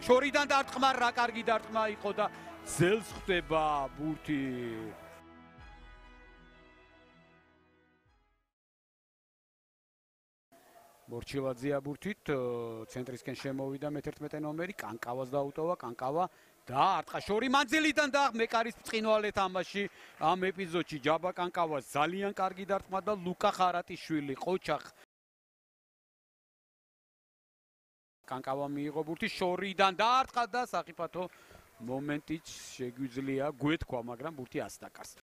შორიდან დარტყმა, რა კარგი დარტყმა იყო და ძელს ხდება ბურთი. მორჩილაძე ბურთით ცენტრისკენ შემოვიდა მე-11 ნომერი, კანკავას დაუტოვა, კანკავა და არტყა შორი მანძილიდან და მეკარის ბრწყინვალე თამაში ამ ეპიზოდში ჯაბა კანკავას ძალიან კარგი დარტყმა და ლუკა ხარატიშვილი ყოჩახ კანკავა მიიღო ბურთი შორიდან დაარტყა და საფრთხო მომენტიც შეგვიძლია გვეთქვა, მაგრამ ბურთი ასტაკარს.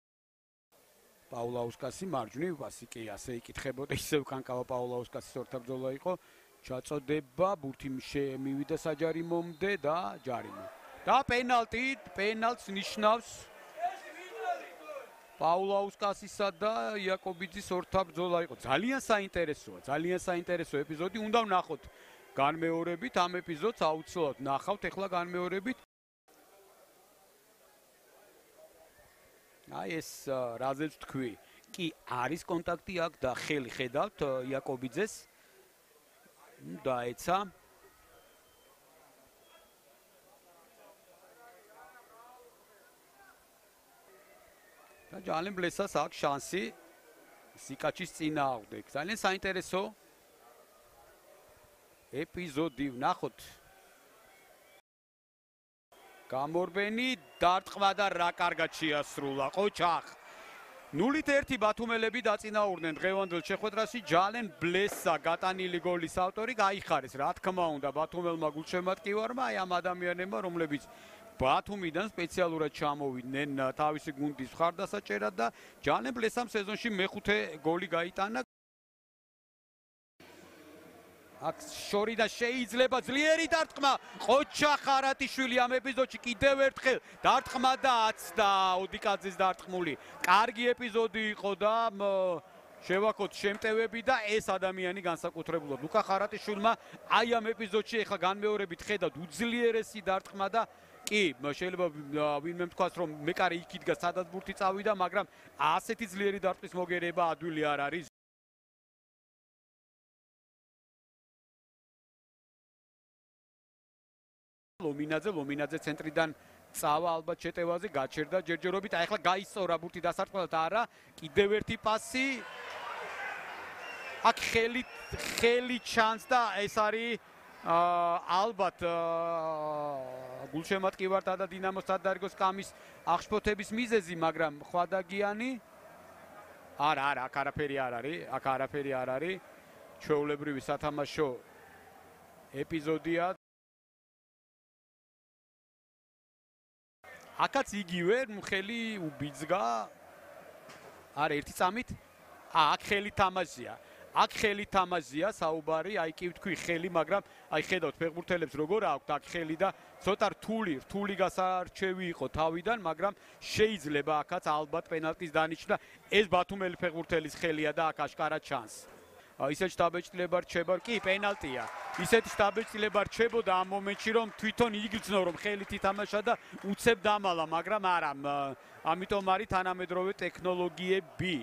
პაულაუსკასი მარჯვნივ პასი კი ასე იკითხებოდა, ისევ კანკავა პაულაუსკასის ორთაბრძოლა იყო. ჩაწოდება, ბურთი მივიდა საჯარიმომდე და ჯარიმო. და პენალტს ნიშნავს პაულაუსკასისა და იაკობიძის ორთაბრძოლა იყო. ძალიან საინტერესო ეპიზოდი. უნდა ვნახოთ განმეორებით ამ ეპიზოდს აუცილებლად ნახავთ ახლა განმეორებით. აი ეს რაზეც თქვი, კი არის კონტაქტი აქ და ხელი ხედავთ იაკობიძეს. დაეცა. და ჯალენ ბლესას აქვს შანსი სიკაჩის წინააღმდეგ. ძალიან საინტერესო ეპიზოდი ვნახოთ. გამორბენი დარტყმა და რა კარგად შეასრულა ყოჩახ. 0-1 ბათუმელები დაწინაურდნენ დღევანდელ შეხვედრაში. ჯალენ ბლესა გატანილი გოლის ავტორი გაიხარეს, რა თქმა უნდა, ბათუმელმა გულშემატკივარმა, აი ამ ადამიანებმა, რომლებიც ბათუმიდან სპეციალურად ჩამოვიდნენ თავისი გუნდის მხარდასაჭერად და ჯალენ ბლესამ სეზონში მეხუთე გოლი გაიტანა. აქ შორი და შეიძლება ძლიერი დარტყმა ყოჩახ ხარატიშვილი ამ ეპიზოდში კიდევ ერთხელ დარტყმა და აცდა ოდიკაძის დარტყმული. კარგი ეპიზოდი იყო და შევაქოთ შემტევები და ეს ადამიანი განსაკუთრებულად ლუკა ხარატიშვილმა აი ამ ეპიზოდში ახლა განმეორებით ხედავთ უძლიერესი დარტყმა და კი შეიძლება ვინმე თქვას რომ მეკარე იქ იდგა სადაც ბურთი წავიდა, მაგრამ ასეთი ძლიერი დარტყმის მოგერება ადვილი არ არის. ლომინაძე ცენტრიდან წავა ალბათ შეტევაზე, გაჩერდა ჯერჯერობით, აი ახლა გაისწორა ბურთი დასარტყმელად არა, კიდევ ერთი პასი. აქ ხელი ჩანს და ეს არის ალბათ გულშემატკივართა და დინამოს სადარიგოს კამის აღშფოთების მიზეზი, მაგრამ ხვადაგიანი არა, აქ არაფერი არ არის. ჩვეულებრივი სათამაშო ეპიზოდია. აქაც იგივე ხელი უბიძგა. არა, ერთი წამით. აქ ხელი თამაშია საუბარი, აი კი ვთქვი ხელი, მაგრამ აი ხედავთ ფეხბურთელებს როგორ აქვთ აქ ხელი და ცოტა რთული გასარჩევი იყო თავიდან, მაგრამ შეიძლება აქაც ალბათ პენალტის დანიშნა. ეს ბათუმელი ფეხბურთელის ხელია და აქ აშკარად ჩანს. ისეთ შტაბეჭდილება რჩება, კი პენალტია. ისეთი შტაბეჭდილება რჩებოდა ამ მომენტში, რომ თვითონ იგრძნო რომ ხელით ითამაშა და უცებ დამალა, მაგრამ არა, ამიტომ არის თანამედროვე ტექნოლოგიები.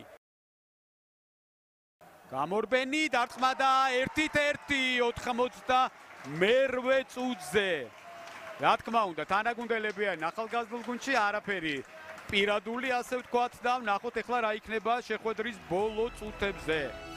გამორბენი დარტყმა და 1-1 98 წუთზე. რა თქმა უნდა, თანაგუნდელები არიან ახალგაზრდულ გუნდში, არაფერი პირადული, ასე ვთქვათ და ვნახოთ ახლა რა იქნება შეხვედრის ბოლო წუთებზე.